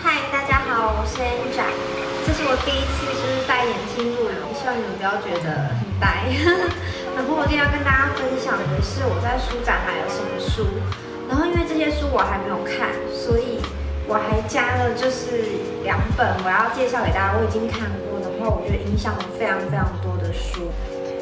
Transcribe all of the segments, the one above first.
嗨，大家好，我是 Anja， 这是我第一次戴眼镜录影，希望你们不要觉得很呆。然后我今天要跟大家分享的是我在书展买了什么书，然后因为这些书我还没有看，所以我还加了就是2本我要介绍给大家，我已经看过，然后我觉得影响我非常多的书。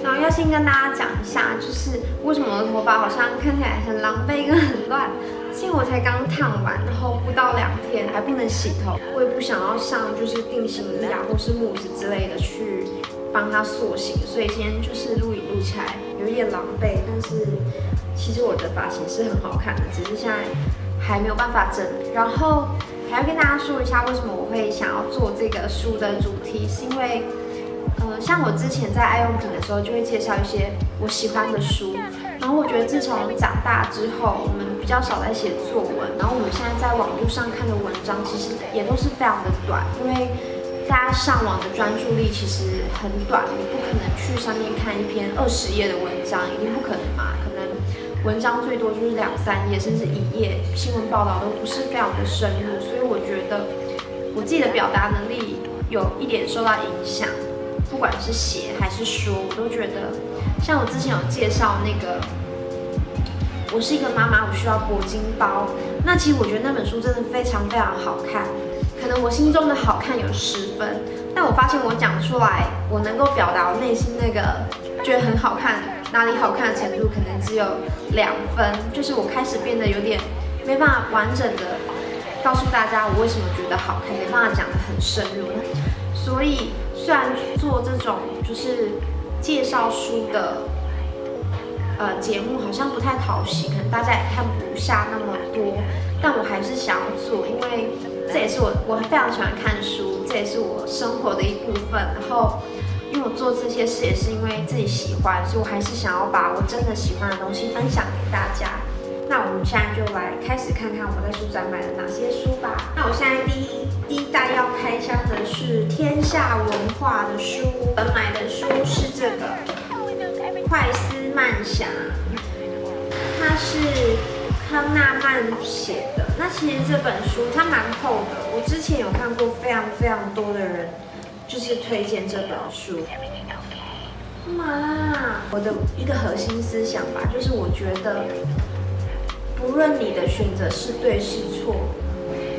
然后要先跟大家讲一下，就是为什么我的头发好像看起来很狼狈跟很乱，是因为我才刚烫完，然后不到2天还不能洗头，我也不想要上就是定型液啊或是慕斯之类的去帮它塑形，所以今天就是录影录起来有一点狼狈，但是其实我的发型是很好看的，只是现在还没有办法整理。然后还要跟大家说一下，为什么我会想要做这个书的主题，是因为像我之前在爱用品的时候，就会介绍一些我喜欢的书。然后我觉得自从长大之后，我们比较少在写作文，然后我们现在在网络上看的文章，其实也都是非常的短，因为大家上网的专注力其实很短，你不可能去上面看一篇20页的文章，一定不可能嘛。可能文章最多就是2、3页，甚至1页，新闻报道都不是非常的深入，所以我觉得我自己的表达能力有一点受到影响。不管是写还是说，我都觉得，像我之前有介绍那个，我是一个妈妈，我需要铂金包。那其实我觉得那本书真的非常好看，可能我心中的好看有10分，但我发现我讲出来，我能够表达我内心那个觉得很好看，哪里好看的程度，可能只有2分，就是我开始变得有点没办法完整的告诉大家我为什么觉得好看，没办法讲得很深入，所以。虽然做这种就是介绍书的节目好像不太讨喜，可能大家也看不下那么多，但我还是想要做，因为这也是我非常喜欢看书，这也是我生活的一部分。然后因为我做这些事也是因为自己喜欢，所以我还是想要把我真的喜欢的东西分享给大家。那我们现在就来开始看看我在书展买了哪些书吧。那我现在第一袋要开箱的是天下文化的书，我买的书是这个《快思慢想》，它是康纳曼写的。那其实这本书它蛮厚的，我之前有看过非常多的人就是推荐这本书。我的一个核心思想吧，就是我觉得。无论你的选择是对是错，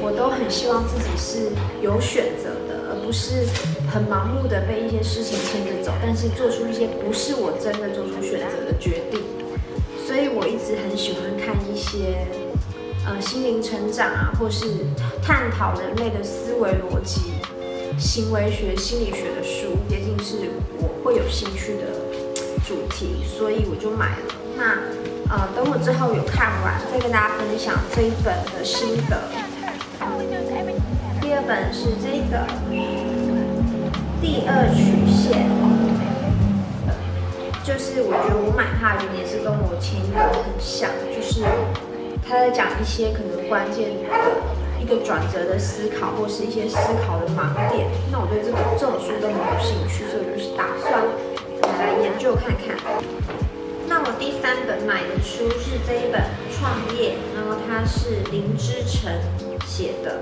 我都很希望自己是有选择的，而不是很盲目的被一些事情牵着走，但是做出一些不是我真的做出选择的决定。所以我一直很喜欢看一些心灵成长啊，或是探讨人类的思维逻辑、行为学、心理学的书，接近是我会有兴趣的主题，所以我就买了。那等我之后有看完，再跟大家分享这一本的心得。第2本是这个第2曲线，就是我觉得我买它的原因也是跟我前一本很像，就是他在讲一些可能关键的一个转折的思考，或是一些思考的盲点。那我对这种书都很有兴趣，所以我就是打算来研究看看。那我第3本买的书是这一本创业，然后它是林之晨写的。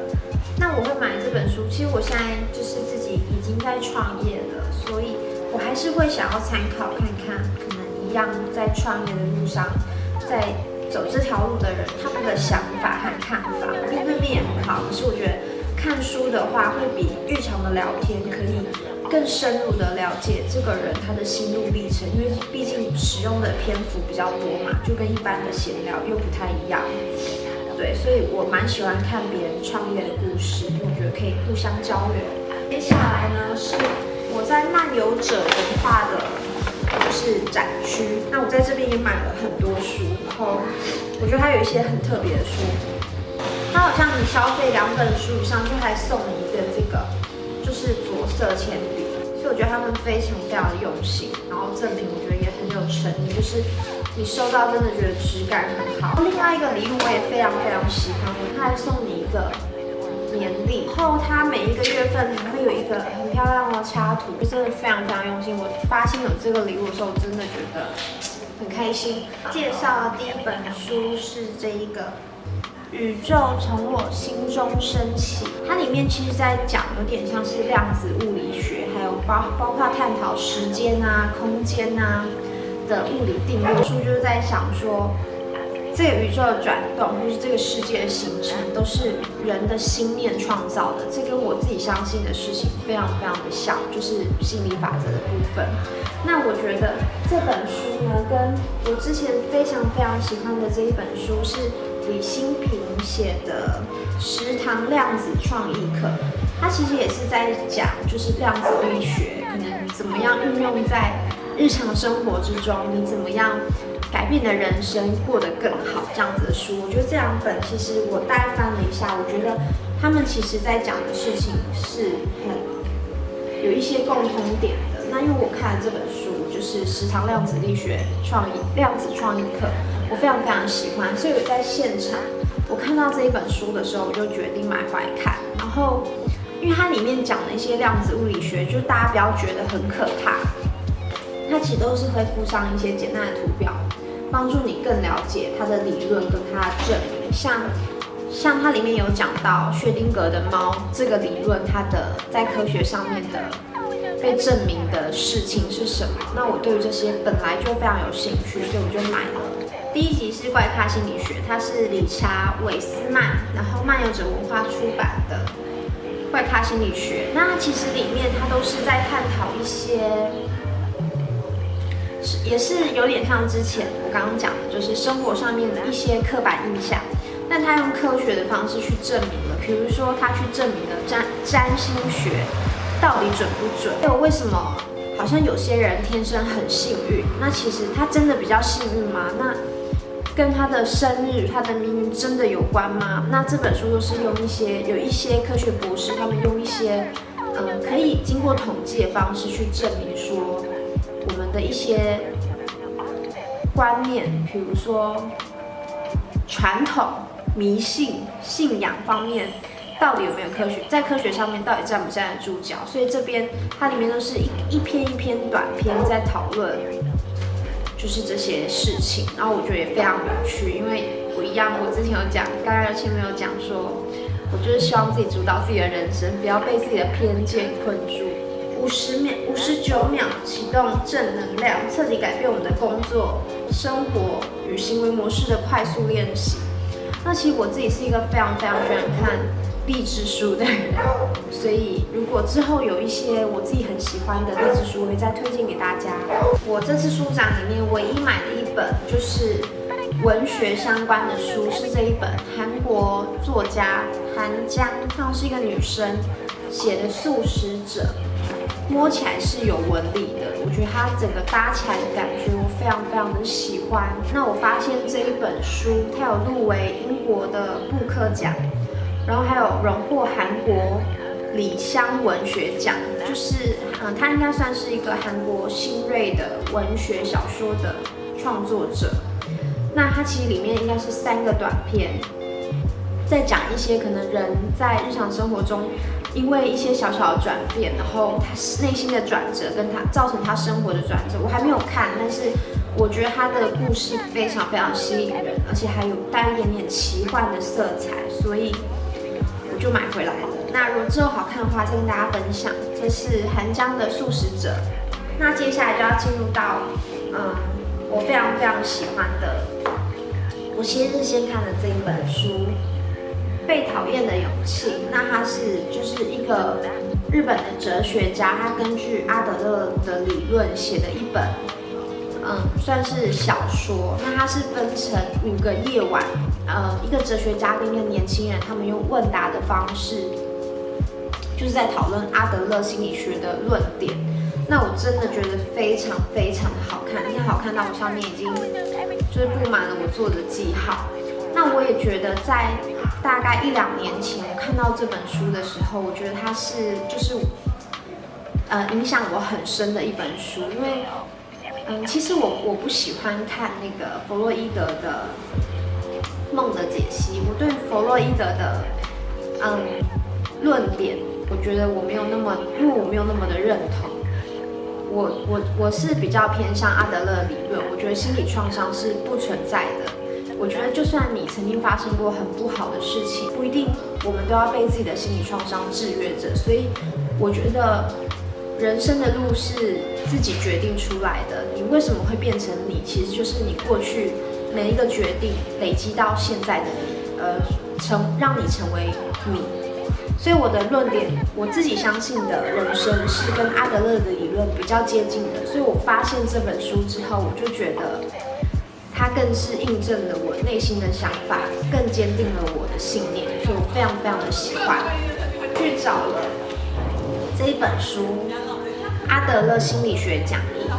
那我会买这本书，其实我现在就是自己已经在创业了，所以我还是会想要参考看看，可能一样在创业的路上，在走这条路的人他们的想法和看法，面对面也很好。可是我觉得看书的话，会比日常的聊天可以更深入的了解这个人他的心路历程，因为毕竟使用的篇幅比较多嘛，就跟一般的闲聊又不太一样。对，所以我蛮喜欢看别人创业的故事，因为我觉得可以互相交流。接下来呢是我在漫游者文化的就是展区，那我在这边也买了很多书，然后我觉得它有一些很特别的书，它好像你消费2本书以上就还送你一个这个。就是着色铅笔，所以我觉得他们非常的用心，然后赠品我觉得也很有诚意，就是你收到真的觉得质感很好。另外一个礼物我也非常喜欢，他还送你一个年历，然后它每一个月份还会有一个很漂亮的插图，就真的非常用心。我发现有这个礼物的时候，我真的觉得很开心。介绍的第1本书是这一个宇宙从我心中升起，它里面其实在讲有点像是量子物理学，还有包括探讨时间啊、空间啊的物理定律。书就是在想说，这个宇宙的转动或是这个世界的形成，都是人的心念创造的。这跟我自己相信的事情非常非常的像，就是心理法则的部分。那我觉得这本书呢，跟我之前非常非常喜欢的这一本书是李欣平写的《10堂量子创意课》，它其实也是在讲，就是量子力学可能怎么样运用在日常生活之中，你怎么样改变你的人生，过得更好这样子的书。我觉得这2本其实我大概翻了一下，我觉得他们其实在讲的事情是有一些共通点的。那因为我看了这本书，就是10堂量子力学量子创意课，我非常非常喜欢，所以我在现场我看到这一本书的时候，我就决定买回来看。然后因为它里面讲的一些量子物理学，就是大家不要觉得很可怕，它其实都是会附上一些简单的图表，帮助你更了解它的理论跟它的证明。像它里面有讲到薛丁格的猫这个理论，它的在科学上面的被证明的事情是什么？那我对于这些本来就非常有兴趣，所以我就买了。第1集是怪咖心理学，它是理查·韦斯曼，然后漫游者文化出版的怪咖心理学。那它其实里面它都是在探讨一些，也是有点像之前我刚刚讲的，就是生活上面的一些刻板印象，但他用科学的方式去证明了。比如说他去证明了占星学到底准不准，还有为什么好像有些人天生很幸运，那其实他真的比较幸运吗？那跟他的生日、他的命运真的有关吗？那这本书都是用有一些科学博士，他们用一些可以经过统计的方式去证明说，我们的一些观念，比如说传统、迷信、信仰方面，到底有没有科学，在科学上面到底站不站得住脚？所以这边它里面都是一篇一篇短篇在讨论，就是这些事情。然后我觉得也非常有趣，因为我之前有讲，刚刚前面有讲说，我就是希望自己主导自己的人生，不要被自己的偏见困住。59秒启动正能量，彻底改变我们的工作、生活与行为模式的快速练习。那其实我自己是一个非常非常喜欢看励志书的人，所以如果之后有一些我自己很喜欢的励志书，我会再推荐给大家。我这次书展里面唯一买的一本就是文学相关的书，是这一本韩国作家韩江，她是一个女生写的《素食者》。摸起来是有纹理的，我觉得它整个搭起来的感觉我非常非常的喜欢。那我发现这一本书它有入围英国的布克奖，然后还有荣获韩国李湘文学奖，就是他应该算是一个韩国新锐的文学小说的创作者。那它其实里面应该是3个短片，在讲一些可能人在日常生活中因为一些小小的转变，然后他内心的转折，跟他造成他生活的转折。我还没有看，但是我觉得他的故事非常非常吸引人，而且还有带一点点奇幻的色彩，所以我就买回来了。那如果之后好看的话，再跟大家分享。这是韩江的《素食者》。那接下来就要进入到我非常非常喜欢的，我其实是先看了这一本书。被讨厌的勇气，那它就是一个日本的哲学家，他根据阿德勒的理论写的一本，算是小说。那它是分成5个夜晚，一个哲学家跟一个年轻人，他们用问答的方式，就是在讨论阿德勒心理学的论点。那我真的觉得非常非常的好看，你看好看到我上面已经就是布满了我做的记号。那我也觉得在大概1、2年前，我看到这本书的时候，我觉得它是影响我很深的一本书，因为其实我不喜欢看那个弗洛伊德的梦的解析，我对弗洛伊德的论点，我觉得因为我没有那么的认同。我是比较偏向阿德勒理论，我觉得心理创伤是不存在的。我觉得就算你曾经发生过很不好的事情，不一定我们都要被自己的心理创伤制约着。所以我觉得人生的路是自己决定出来的。你为什么会变成你，其实就是你过去每一个决定累积到现在的你，让你成为你。所以我的论点，我自己相信的人生是跟阿德勒的理论比较接近的。所以我发现这本书之后，我就觉得它更是印证了我内心的想法，更坚定了我的信念，所以我非常非常的喜欢。去找了这一本书《阿德勒心理学讲义》，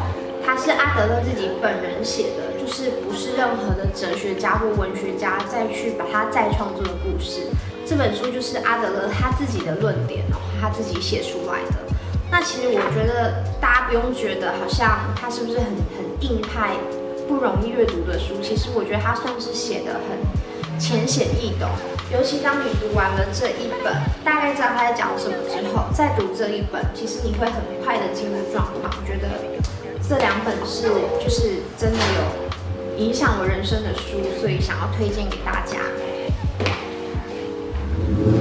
它是阿德勒自己本人写的，就是不是任何的哲学家或文学家再去把它再创作的故事。这本书就是阿德勒他自己的论点他自己写出来的。那其实我觉得大家不用觉得好像他是不是很硬派、不容易阅读的书，其实我觉得他算是写得很浅显易懂。尤其当你读完了这一本，大概知道他在讲什么之后，再读这一本，其实你会很快的进入状况。我觉得这2本就是真的有影响我人生的书，所以想要推荐给大家。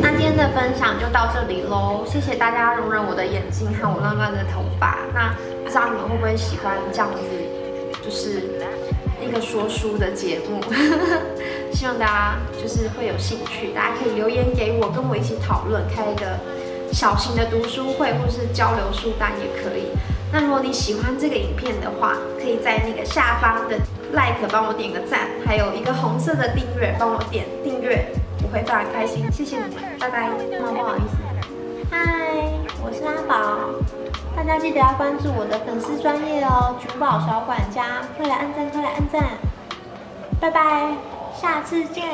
那今天的分享就到这里咯，谢谢大家容忍我的眼睛和我乱乱的头发。那不知道你们会不会喜欢这样子，就是一个说书的节目？希望大家就是会有兴趣，大家可以留言给我，跟我一起讨论，开一个小型的读书会或是交流书单也可以。那如果你喜欢这个影片的话，可以在那个下方的 like 帮我点个赞，还有一个红色的订阅，帮我点订阅，我会非常开心，谢谢你们，拜拜。不好意思，嗨，我是阿宝，大家记得要关注我的粉丝专页哦，珠宝小管家，快来按赞，快来按赞，拜拜，下次见。